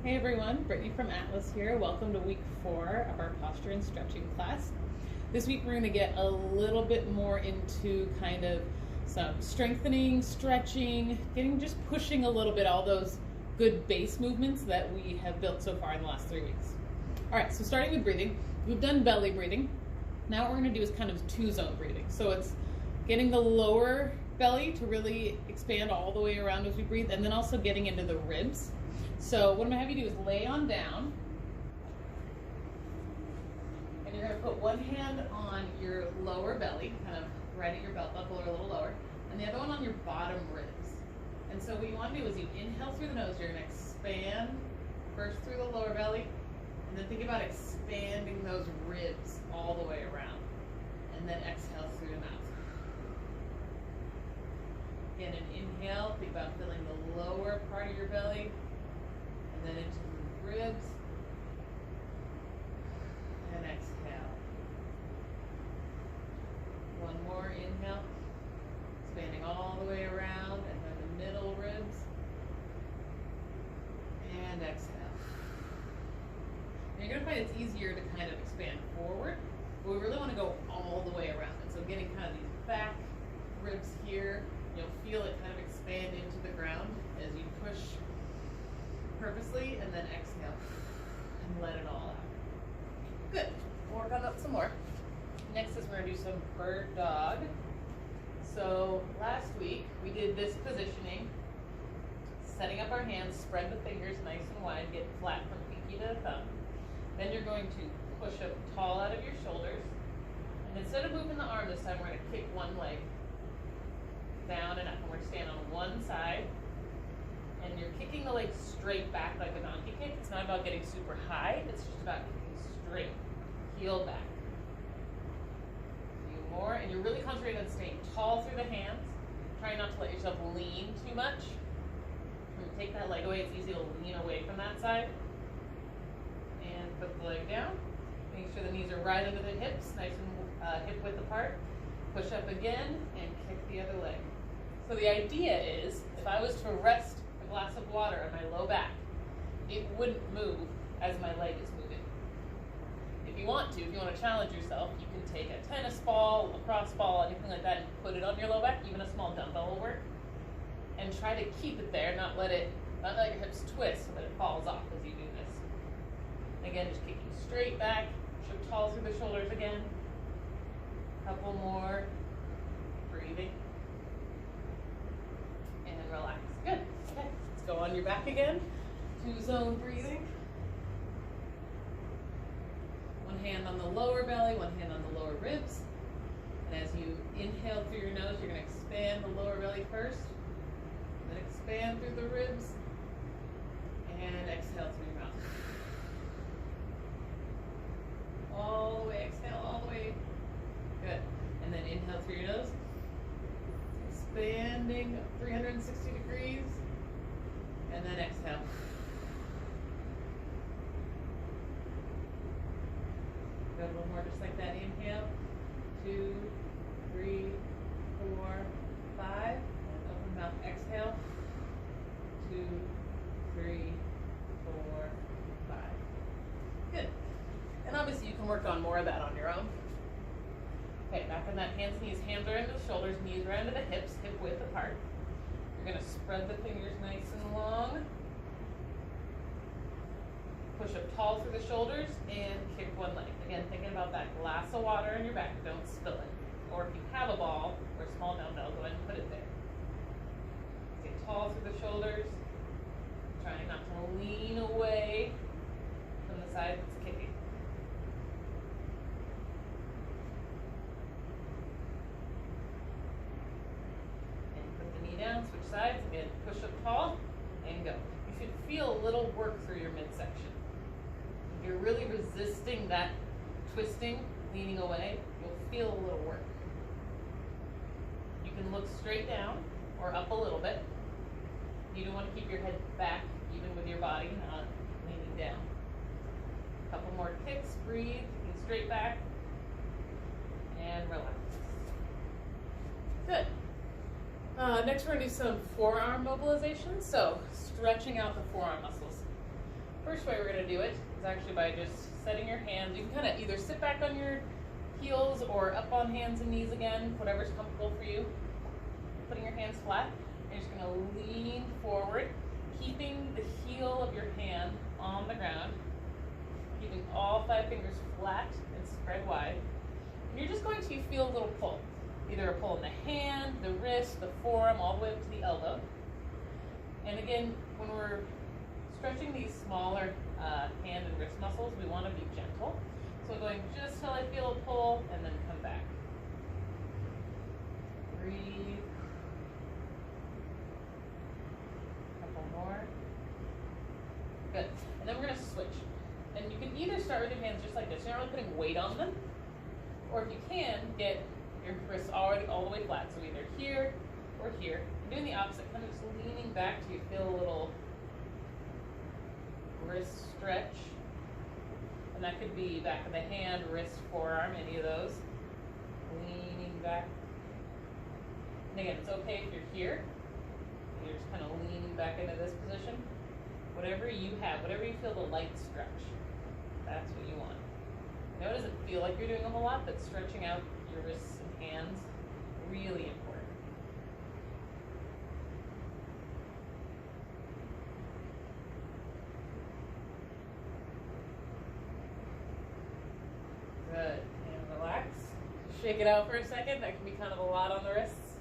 Hey everyone, Brittany from Atlas here. Welcome to week 4 of our posture and stretching class. This week we're going to get a little bit more into kind of some strengthening, stretching, just pushing a little bit all those good base movements that we have built so far in the last 3 weeks. All right, so starting with breathing, we've done belly breathing. Now what we're going to do is kind of 2-zone breathing. So it's getting the lower belly to really expand all the way around as we breathe, and then also getting into the ribs. So what I'm going to have you do is lay on down, and you're going to put one hand on your lower belly, kind of right at your belt buckle or a little lower, and the other one on your bottom ribs. And so what you want to do is you inhale through the nose, you're going to expand first through the lower belly, and then think about expanding those ribs all the way around, and then exhale through the mouth. Again, an inhale, think about filling the lower part of your belly, and then into the ribs, and exhale. One more inhale, expanding all the way around, and then the middle ribs, and exhale. And you're going to find it's easier to kind of expand forward, but we really want to go all the way around. And so getting kind of these back ribs here, you'll feel it kind of expand into the ground as you push purposely, and then exhale and let it all out. Good. We'll work on that some more. Next is we're going to do some bird dog. So last week we did this positioning, setting up our hands, spread the fingers nice and wide, get flat from pinky to thumb. Then you're going to push up tall out of your shoulders, and instead of moving the arm this time, we're going to kick one leg down and up, and we're going to stand on one side. And you're kicking the leg straight back like a donkey kick. It's not about getting super high, it's just about kicking straight, heel back. A few more, and you're really concentrating on staying tall through the hands. Try not to let yourself lean too much. When you take that leg away, it's easy to lean away from that side. And put the leg down. Make sure the knees are right under the hips, nice and hip width apart. Push up again, and kick the other leg. So the idea is, if I was to rest glass of water on my low back, it wouldn't move as my leg is moving. If you want to challenge yourself, you can take a tennis ball, a lacrosse ball, anything like that, and put it on your low back. Even a small dumbbell will work. And try to keep it there, not let your hips twist so that it falls off as you do this. Again, just kicking straight back, push up tall through the shoulders again. Couple more. Breathing. And relax. Good. Okay, let's go on your back again. 2-zone breathing. One hand on the lower belly, one hand on the lower ribs. And as you inhale through your nose, you're going to expand the lower belly first. Then expand through the ribs. And exhale through your mouth. All the way, exhale all the way. Good. And then inhale through your nose. Expanding 360 degrees, and then exhale. Go a little more just like that. Inhale, 2, 3, 4, 5, and open mouth. Exhale, 2, 3, 4, 5. Good. And obviously you can work on more of that on your own. Okay, back on that hands, knees. Hands are into the shoulders, knees are into the hips, hip width apart. You're going to spread the fingers nice and long. Push up tall through the shoulders and kick one leg. Again, thinking about that glass of water in your back, don't spill it. Or if you have a ball or a small dumbbell, go ahead and put it there. Stay tall through the shoulders. Trying not to lean away from the side that's kicking. Down, switch sides, again, push up tall, and go. You should feel a little work through your midsection. If you're really resisting that twisting, leaning away, you'll feel a little work. You can look straight down, or up a little bit. You don't want to keep your head back, even with your body not leaning down. A couple more kicks, breathe, looking straight back, and relax. Good. Next we're going to do some forearm mobilization. So stretching out the forearm muscles. First way we're going to do it is actually by just setting your hands. You can kind of either sit back on your heels or up on hands and knees again, whatever's comfortable for you. Putting your hands flat. You're just going to lean forward, keeping the heel of your hand on the ground, keeping all 5 fingers flat and spread wide. And you're just going to feel a little pull. Either a pull in the hand, the wrist, the forearm, all the way up to the elbow. And again, when we're stretching these smaller hand and wrist muscles, we want to be gentle. So going just till I feel a pull and then come back. Breathe. Couple more. Good. And then we're going to switch. And you can either start with your hands just like this. You're not really putting weight on them. Or if you can, get your wrists already all the way flat. So either here or here. And doing the opposite, kind of just leaning back till you feel a little wrist stretch. And that could be back of the hand, wrist, forearm, any of those. Leaning back. And again, it's okay if you're here. You're just kind of leaning back into this position. Whatever you have, whatever you feel the light stretch, that's what you want. I know it doesn't feel like you're doing a whole lot, but stretching out your wrists and hands, really important. Good. And relax. Shake it out for a second. That can be kind of a lot on the wrists.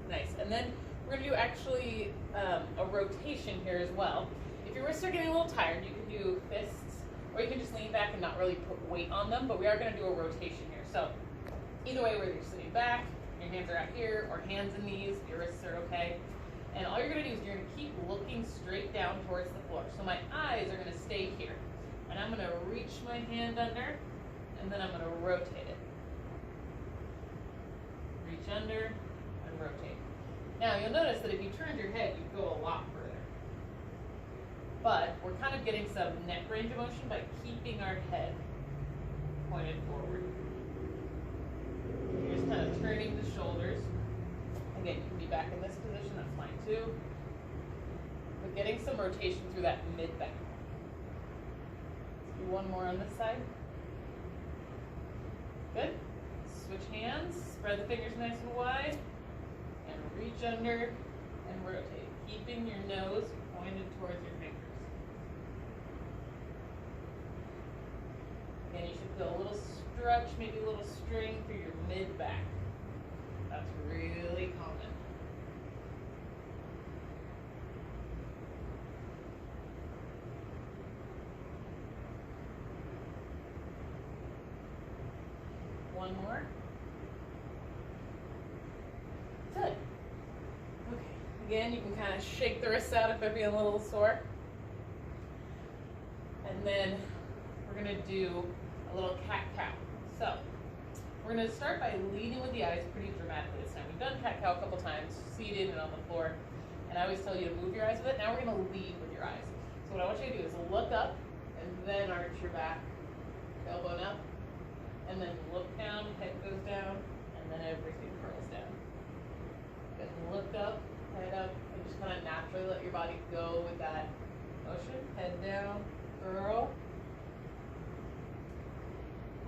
Nice. And then we're going to do actually a rotation here as well. If your wrists are getting a little tired, you can do fists, or you can just lean back and not really put weight on them, but we are going to do a rotation here. So either way, whether you're sitting back, your hands are out here, or hands and knees, your wrists are okay. And all you're going to do is you're going to keep looking straight down towards the floor. So my eyes are going to stay here. And I'm going to reach my hand under, and then I'm going to rotate it. Reach under and rotate. Now you'll notice that if you turned your head, you'd go a lot further. But we're kind of getting some neck range of motion by keeping our head pointed forward. You're just kind of turning the shoulders. Again, you can be back in this position, that's fine too. But getting some rotation through that mid-back. Let's do one more on this side. Good. Switch hands, spread the fingers nice and wide, and reach under and rotate, keeping your nose pointed towards your fingers. Again, you should feel a little stretch, maybe a little strain through your mid-back. That's really common. One more. Good. Okay. Again, you can kind of shake the wrists out if they're being a little sore. And then we're going to do a little cat-cow. So we're going to start by leading with the eyes pretty dramatically this time. We've done cat-cow a couple times, seated and on the floor. And I always tell you to move your eyes a bit. Now we're going to lead with your eyes. So what I want you to do is look up and then arch your back, tailbone up. And then look down, head goes down, and then everything curls down. Good. Look up, head up, and just kind of naturally let your body go with that motion. Head down, curl.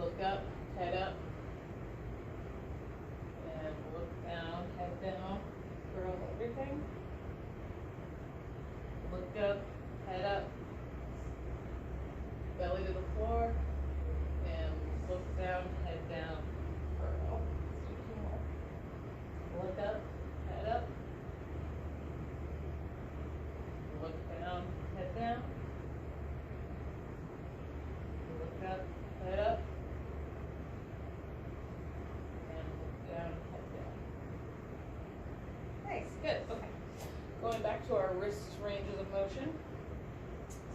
Look up, head up. And look down, head down, curl everything. Look up, head up. Belly to the floor. Look down, head down, curl. Let's do 2 more. Look up, head up. Look down, head down. Look up, head up. And look down, head down. Nice, good, okay. Going back to our wrist ranges of motion.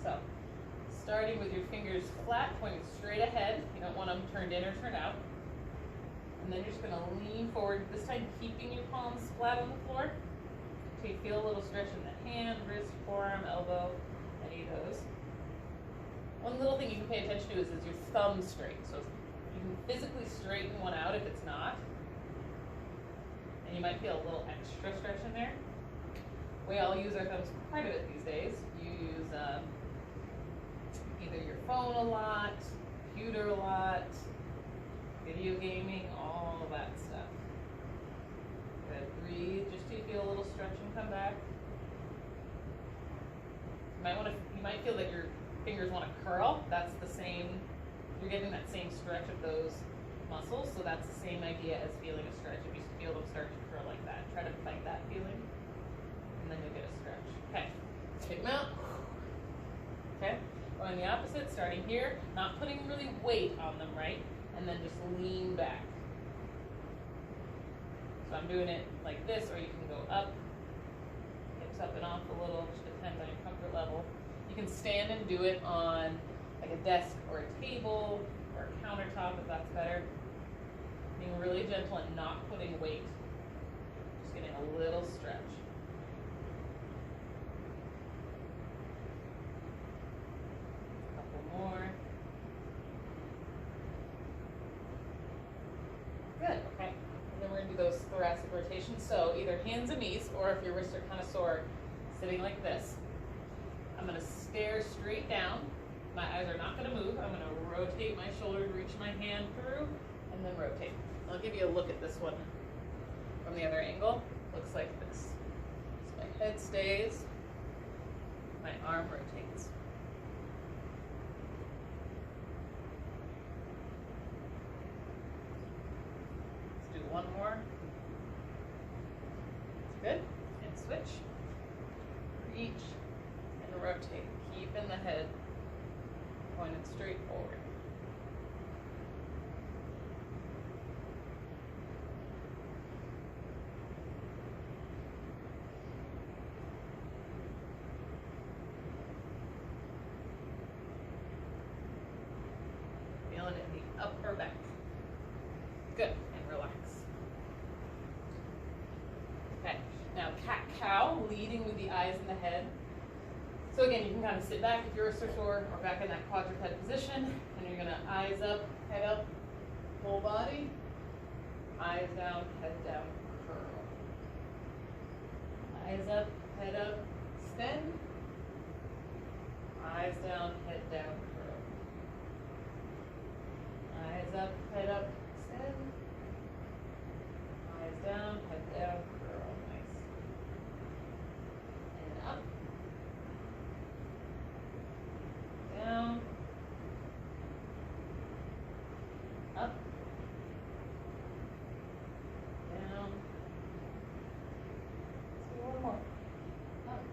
So, starting with your fingers flat, pointing straight ahead. You don't want them turned in or turned out. And then you're just going to lean forward, this time keeping your palms flat on the floor. So you feel a little stretch in the hand, wrist, forearm, elbow, any of those. One little thing you can pay attention to is your thumb straight. So you can physically straighten one out if it's not. And you might feel a little extra stretch in there. We all use our thumbs quite a bit these days. You use either your phone a lot, computer a lot, video gaming, all of that stuff. Good. Breathe just till you feel a little stretch and come back. You might feel that your fingers want to curl. That's the same. You're getting that same stretch of those muscles, so that's the same idea as feeling a stretch. If you feel them start to curl like that, try to fight that feeling, and then you'll get a stretch. Okay, take them out. Okay, going the opposite, starting here, not putting really weight on them, right? And then just lean back. So I'm doing it like this, or you can go up, hips up and off a little, just depends on your comfort level. You can stand and do it on like a desk or a table or a countertop if that's better. Being really gentle and not putting weight. Just getting a little stretch. A couple more. Good, okay. And then we're gonna do those thoracic rotations. So either hands and knees, or if your wrists are kind of sore, sitting like this. I'm gonna stare straight down. My eyes are not gonna move. I'm gonna rotate my shoulder, reach my hand through, and then rotate. I'll give you a look at this one from the other angle. Looks like this. So my head stays, my arm rotates. Let's do one more. That's good. And switch. Reach and rotate. Keeping the head pointed straight forward. Feeling it in the upper back. Good, and relax. Okay, now cat-cow, leading with the eyes and the head. So again, you can kind of sit back if you're sore or back in that quadruped position, and you're gonna eyes up, head up, whole body, eyes down, head down, curl. Eyes up, head up, extend. Eyes down, head down, curl. Eyes up, head up, extend. Eyes down, head down, curl. Nice. And up. Down, up, down, let's do one more, up,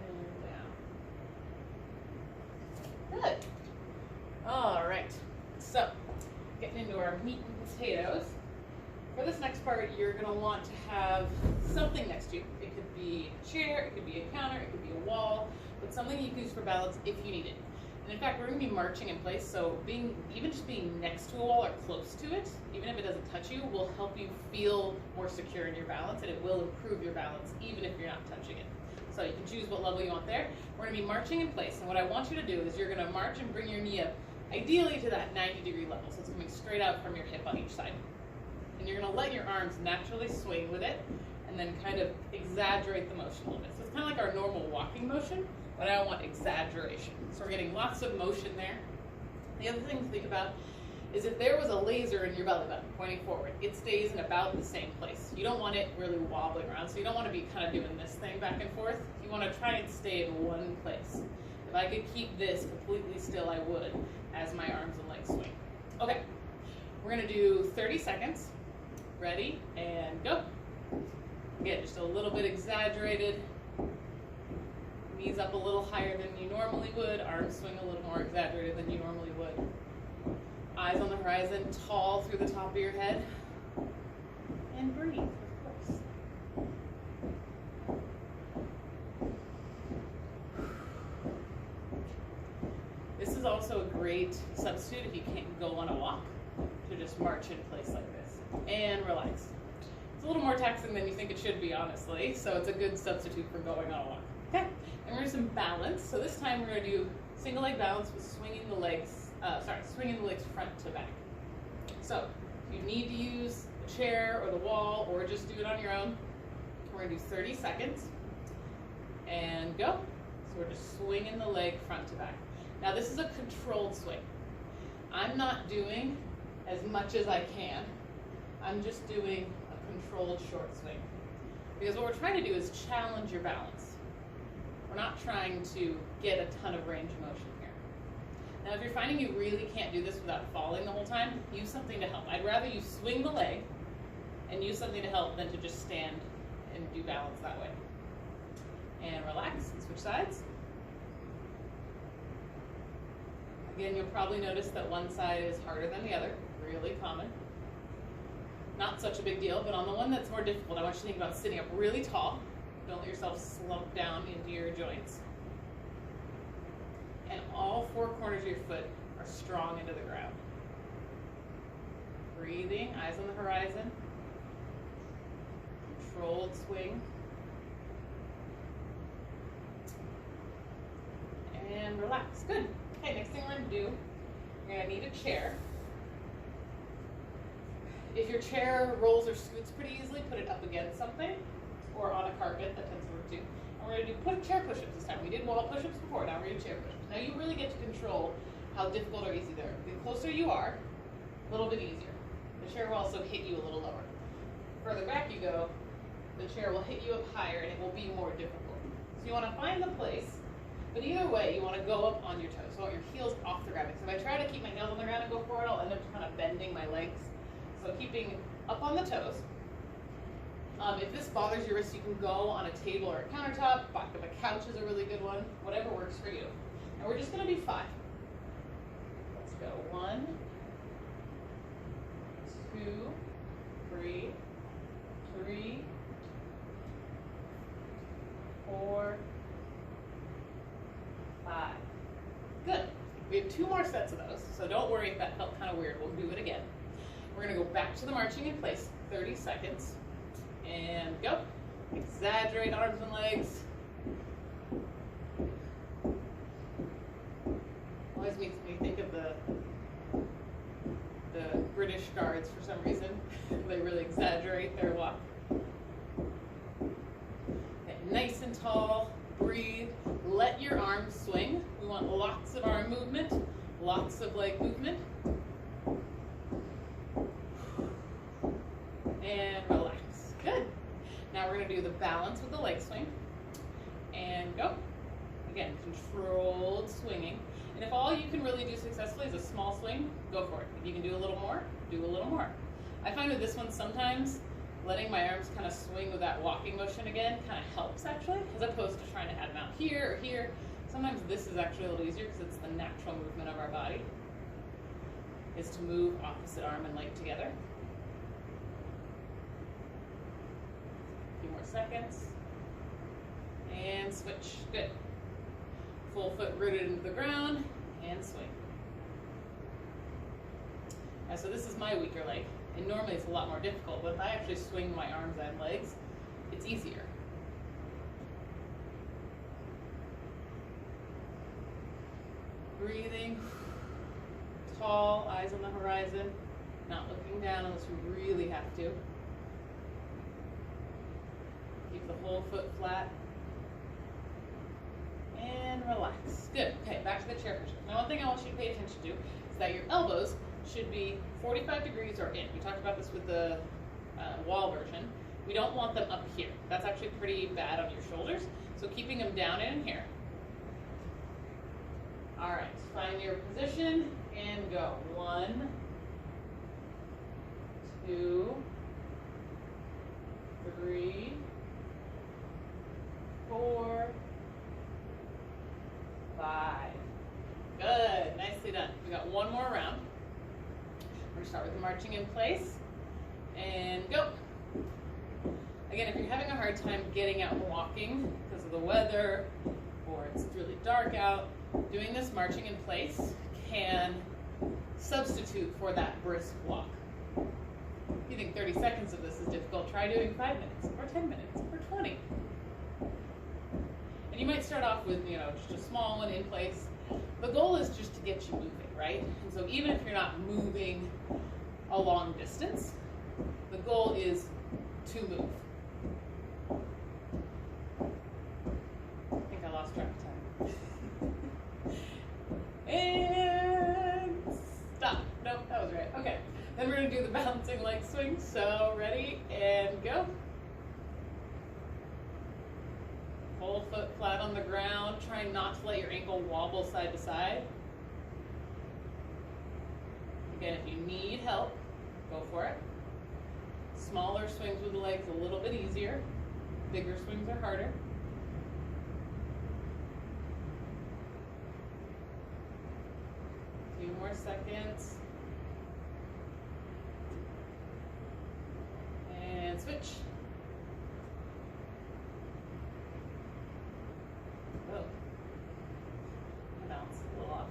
and down. Good. All right, so getting into our meat and potatoes. For this next part, you're gonna want to have something next to you. It could be a chair, it could be a counter, it could be a wall, but something you can use for balance if you need it. And in fact, we're gonna be marching in place, so even just being next to a wall or close to it, even if it doesn't touch you, will help you feel more secure in your balance, and it will improve your balance even if you're not touching it. So you can choose what level you want there. We're gonna be marching in place, and what I want you to do is you're gonna march and bring your knee up, ideally to that 90-degree level, so it's coming straight out from your hip on each side. And you're gonna let your arms naturally swing with it, and then kind of exaggerate the motion a little bit. So it's kind of like our normal walking motion, but I don't want exaggeration. So we're getting lots of motion there. The other thing to think about is if there was a laser in your belly button pointing forward, it stays in about the same place. You don't want it really wobbling around, so you don't want to be kind of doing this thing back and forth. You want to try and stay in one place. If I could keep this completely still, I would, as my arms and legs swing. Okay, we're gonna do 30 seconds. Ready, and go. Again, just a little bit exaggerated. Knees up a little higher than you normally would. Arms swing a little more exaggerated than you normally would. Eyes on the horizon, tall through the top of your head. And breathe, of course. This is also a great substitute if you can't go on a walk, to just march in place like this. And relax. It's a little more taxing than you think it should be, honestly, so it's a good substitute for going on a walk. Okay, and we're going to do some balance. So this time we're going to do single leg balance with swinging the legs, swinging the legs front to back. So if you need to use the chair or the wall or just do it on your own, We're gonna do 30 seconds. And go. So we're just swinging the leg front to back. Now this is a controlled swing. I'm not doing as much as I can. I'm just doing a controlled short swing. Because what we're trying to do is challenge your balance. We're not trying to get a ton of range of motion here. Now if you're finding you really can't do this without falling the whole time, use something to help. I'd rather you swing the leg and use something to help than to just stand and do balance that way. And relax and switch sides. Again, you'll probably notice that one side is harder than the other, really common. Not such a big deal, but on the one that's more difficult, I want you to think about sitting up really tall. Don't let yourself slump down into your joints. And all four corners of your foot are strong into the ground. Breathing, eyes on the horizon. Controlled swing. And relax. Good. Okay, next thing we're going to do, you're going to need a chair. If your chair rolls or scoots pretty easily, put it up against something or on a carpet. That tends to work too. And we're going to do chair push-ups this time. We did wall push-ups before, now we're going to do chair push-ups. Now you really get to control how difficult or easy they are. The closer you are, a little bit easier. The chair will also hit you a little lower. Further back you go, the chair will hit you up higher and it will be more difficult. So you want to find the place. But either way, you want to go up on your toes. So you want your heels off the ground. Because if I try to keep my nails on the ground and go forward, I'll end up kind of bending my legs. So keeping up on the toes. If this bothers your wrist, you can go on a table or a countertop. Back of a couch is a really good one. Whatever works for you. And we're just going to do 5. Let's go. 1, 2, 3, 4, 5. Good. We have 2 more sets of those, so don't worry if that felt kind of weird. We'll do it again. We're going to go back to the marching in place, 30 seconds, and go. Exaggerate arms and legs. Always makes me think of the British guards for some reason. They really exaggerate their walk. Get nice and tall. Breathe. Let your arms swing. We want lots of arm movement, lots of leg movement. And relax. Good. Now we're going to do the balance with the leg swing. And go. Again, controlled swinging. And if all you can really do successfully is a small swing, go for it. If you can do a little more, do a little more. I find with this one sometimes letting my arms kind of swing with that walking motion again kind of helps actually, as opposed to trying to have them out here or here. Sometimes this is actually a little easier because it's the natural movement of our body, is to move opposite arm and leg together. A few more seconds. And switch. Good. Full foot rooted into the ground and swing. Now, so this is my weaker leg. And normally it's a lot more difficult, but if I actually swing my arms and legs, it's easier. Breathing, tall, eyes on the horizon, not looking down unless you really have to. Keep the whole foot flat. And relax. Good. Okay, back to the chair push-up. Now one thing I want you to pay attention to is that your elbows should be 45 degrees or in. We talked about this with the wall version. We don't want them up here. That's actually pretty bad on your shoulders. So keeping them down in here. All right, find your position and go. 1, 2, 3, 4, 5. Good, nicely done. We got one more round. We're going to start with the marching in place and go. Again, if you're having a hard time getting out and walking because of the weather or it's really dark out, doing this marching in place can substitute for that brisk walk. If you think 30 seconds of this is difficult, try doing 5 minutes or 10 minutes or 20. And you might start off with, just a small one in place. The goal is just to get you moving, right? And so even if you're not moving a long distance, the goal is to move. Then we're gonna do the balancing leg swing. So ready and go. Whole foot flat on the ground. Try not to let your ankle wobble side to side. Again, if you need help, go for it. Smaller swings with the legs a little bit easier. Bigger swings are harder. A few more seconds. And switch. Oh, my balance is a little off.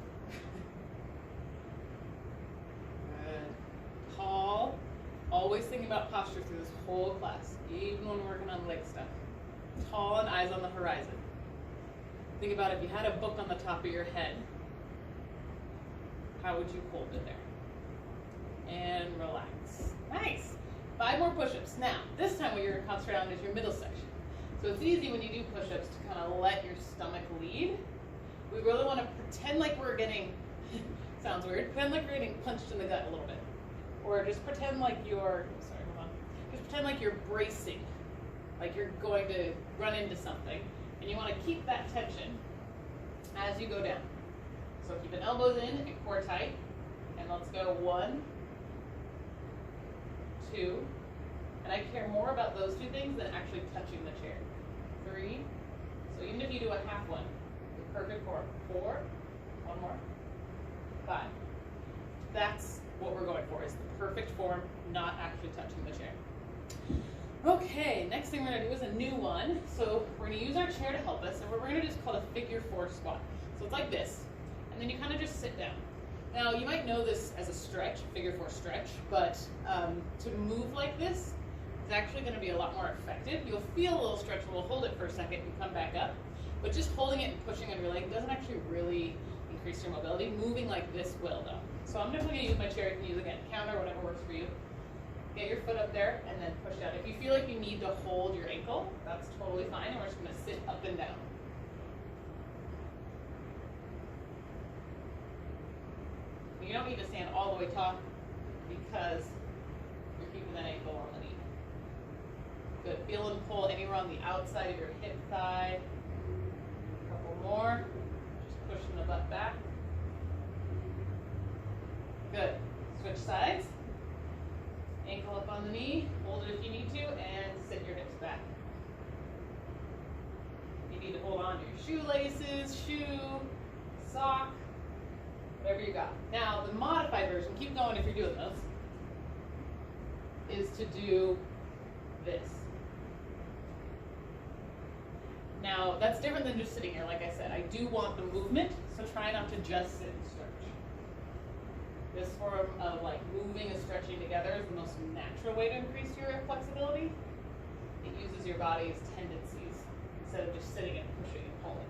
Good. Tall. Always thinking about posture through this whole class, even when we're working on leg stuff. Tall and eyes on the horizon. Think about if you had a book on the top of your head, how would you hold it there? And relax. Nice. 5 more push-ups. Now, this time what you're going to concentrate on is your middle section. So it's easy when you do push-ups to kind of let your stomach lead. We really want to pretend like we're getting, sounds weird, pretend like we're getting punched in the gut a little bit. Or just pretend like you're, sorry, hold on. Just pretend like you're bracing, like you're going to run into something. And you want to keep that tension as you go down. So keep an elbows in and core tight. And let's go 1, 2. And I care more about those 2 things than actually touching the chair. 3. So even if you do a half one, the perfect form. 4. 1 more. 5. That's what we're going for, is the perfect form, not actually touching the chair. Okay, next thing we're going to do is a new one. So we're going to use our chair to help us, and we're going to just call a figure 4 squat. So it's like this, and then you kind of just sit down. Now you might know this as a stretch, figure 4 stretch, but to move like this is actually going to be a lot more effective. You'll feel a little stretch, we'll hold it for a second and come back up, but just holding it and pushing on your leg doesn't actually really increase your mobility. Moving like this will though. So I'm definitely going to use my chair. You can use, again, counter, whatever works for you. Get your foot up there and then push down. If you feel like you need to hold your ankle, that's totally fine, and we're just going to sit up and down. You don't need to stand all the way tall because you're keeping that ankle on the knee. Good. Feel and pull anywhere on the outside of your hip thigh. A couple more. Just pushing the butt back. Good. Switch sides. Ankle up on the knee. Hold it if you need to, and sit your hips back. You need to hold on to your shoelaces, shoe, sock, whatever you got. Now, the modified version, keep going if you're doing this, is to do this. Now, that's different than just sitting here, like I said. I do want the movement, so try not to just sit and stretch. This form of like moving and stretching together is the most natural way to increase your flexibility. It uses your body's tendencies instead of just sitting and pushing and pulling.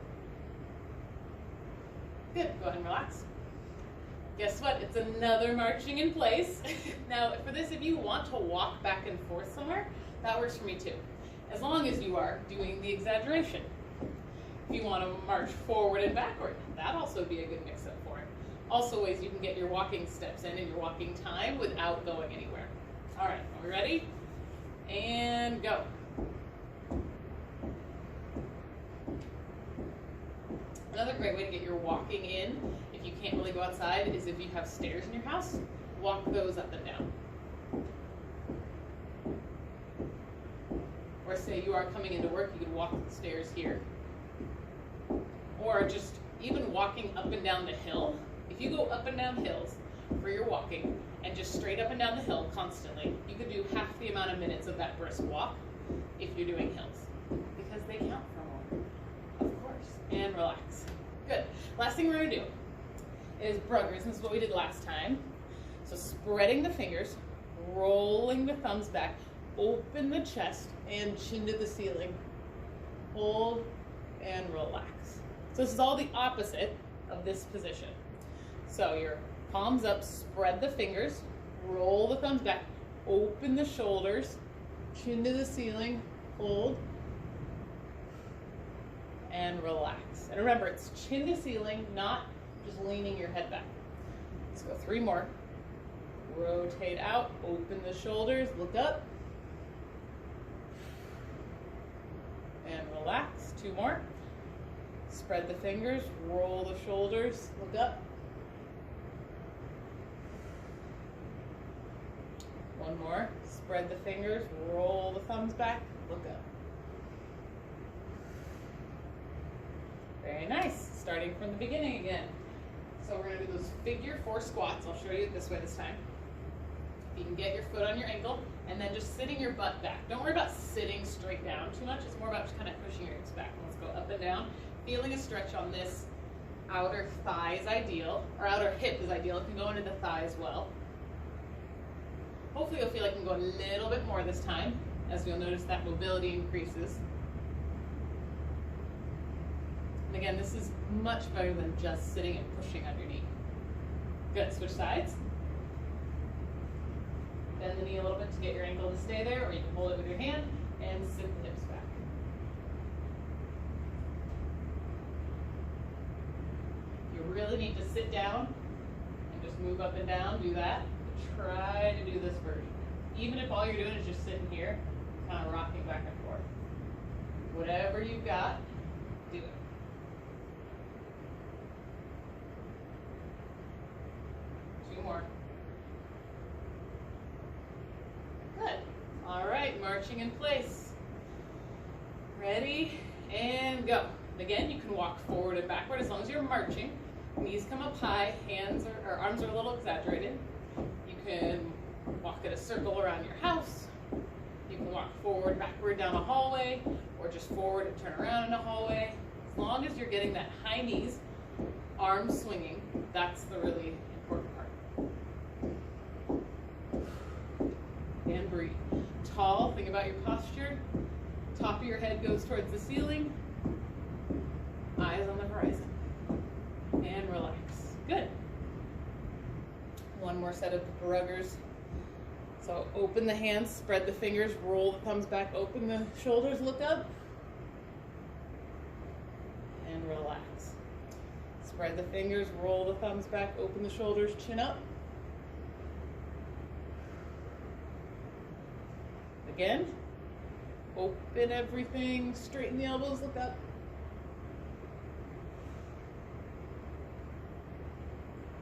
Good, go ahead and relax. Guess what? It's another marching in place. Now, for this, if you want to walk back and forth somewhere, that works for me too. As long as you are doing the exaggeration. If you want to march forward and backward, that also would be a good mix-up for it. Also ways you can get your walking steps in and your walking time without going anywhere. All right, are we ready? And go. Another great way to get your walking in, if you can't really go outside, is if you have stairs in your house, walk those up and down. Or say you are coming into work, you could walk the stairs here. Or just even walking up and down the hill. If you go up and down hills for your walking and just straight up and down the hill constantly, you could do half the amount of minutes of that brisk walk if you're doing hills, because they count for more, of course. And relax. Good. Last thing we're going to do is Bruggers. This is what we did last time. So spreading the fingers, rolling the thumbs back, open the chest and chin to the ceiling. Hold and relax. So this is all the opposite of this position. So your palms up, spread the fingers, roll the thumbs back, open the shoulders, chin to the ceiling, hold, and relax. And remember, it's chin to ceiling, not just leaning your head back. Let's go 3 more. Rotate out, open the shoulders, look up. And relax. 2 more. Spread the fingers, roll the shoulders, look up. 1 more. Spread the fingers, roll the thumbs back, look up. Very nice. Starting from the beginning again. So we're going to do those figure 4 squats. I'll show you it this way this time. You can get your foot on your ankle and then just sitting your butt back. Don't worry about sitting straight down too much. It's more about just kind of pushing your hips back. Let's go up and down. Feeling a stretch on this outer thigh is ideal, or outer hip is ideal. It can go into the thigh as well. Hopefully you'll feel like you can go a little bit more this time, as you'll notice that mobility increases. And again, this is much better than just sitting and pushing underneath. Good, switch sides. Bend the knee a little bit to get your ankle to stay there, or you can hold it with your hand and sit the hips back. If you really need to sit down and just move up and down, do that. But try to do this version. Even if all you're doing is just sitting here, kind of rocking back and forth. Whatever you've got, do it. More. Good. All right, marching in place. Ready and go. Again, you can walk forward and backward as long as you're marching. Knees come up high, arms are a little exaggerated. You can walk in a circle around your house. You can walk forward, backward down a hallway, or just forward and turn around in a hallway. As long as you're getting that high knees, arms swinging, that's the really important part. And breathe. Tall, think about your posture. Top of your head goes towards the ceiling. Eyes on the horizon. And relax. Good. 1 more set of ruggers. So open the hands, spread the fingers, roll the thumbs back, open the shoulders, look up. And relax. Spread the fingers, roll the thumbs back, open the shoulders, chin up. Again, open everything, straighten the elbows, look up.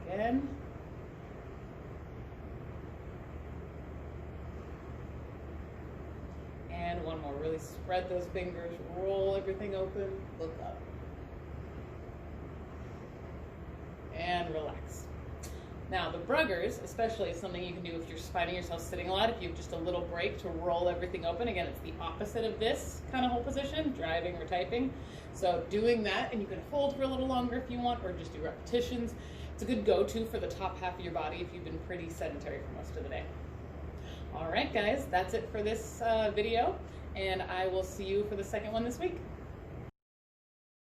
Again. And 1 more, really spread those fingers, roll everything open, look up. And relax. Now the Bruggers, especially, is something you can do if you're finding yourself sitting a lot, if you have just a little break to roll everything open. Again, it's the opposite of this kind of whole position, driving or typing. So doing that, and you can hold for a little longer if you want, or just do repetitions. It's a good go-to for the top half of your body if you've been pretty sedentary for most of the day. All right, guys, that's it for this video, and I will see you for the second one this week.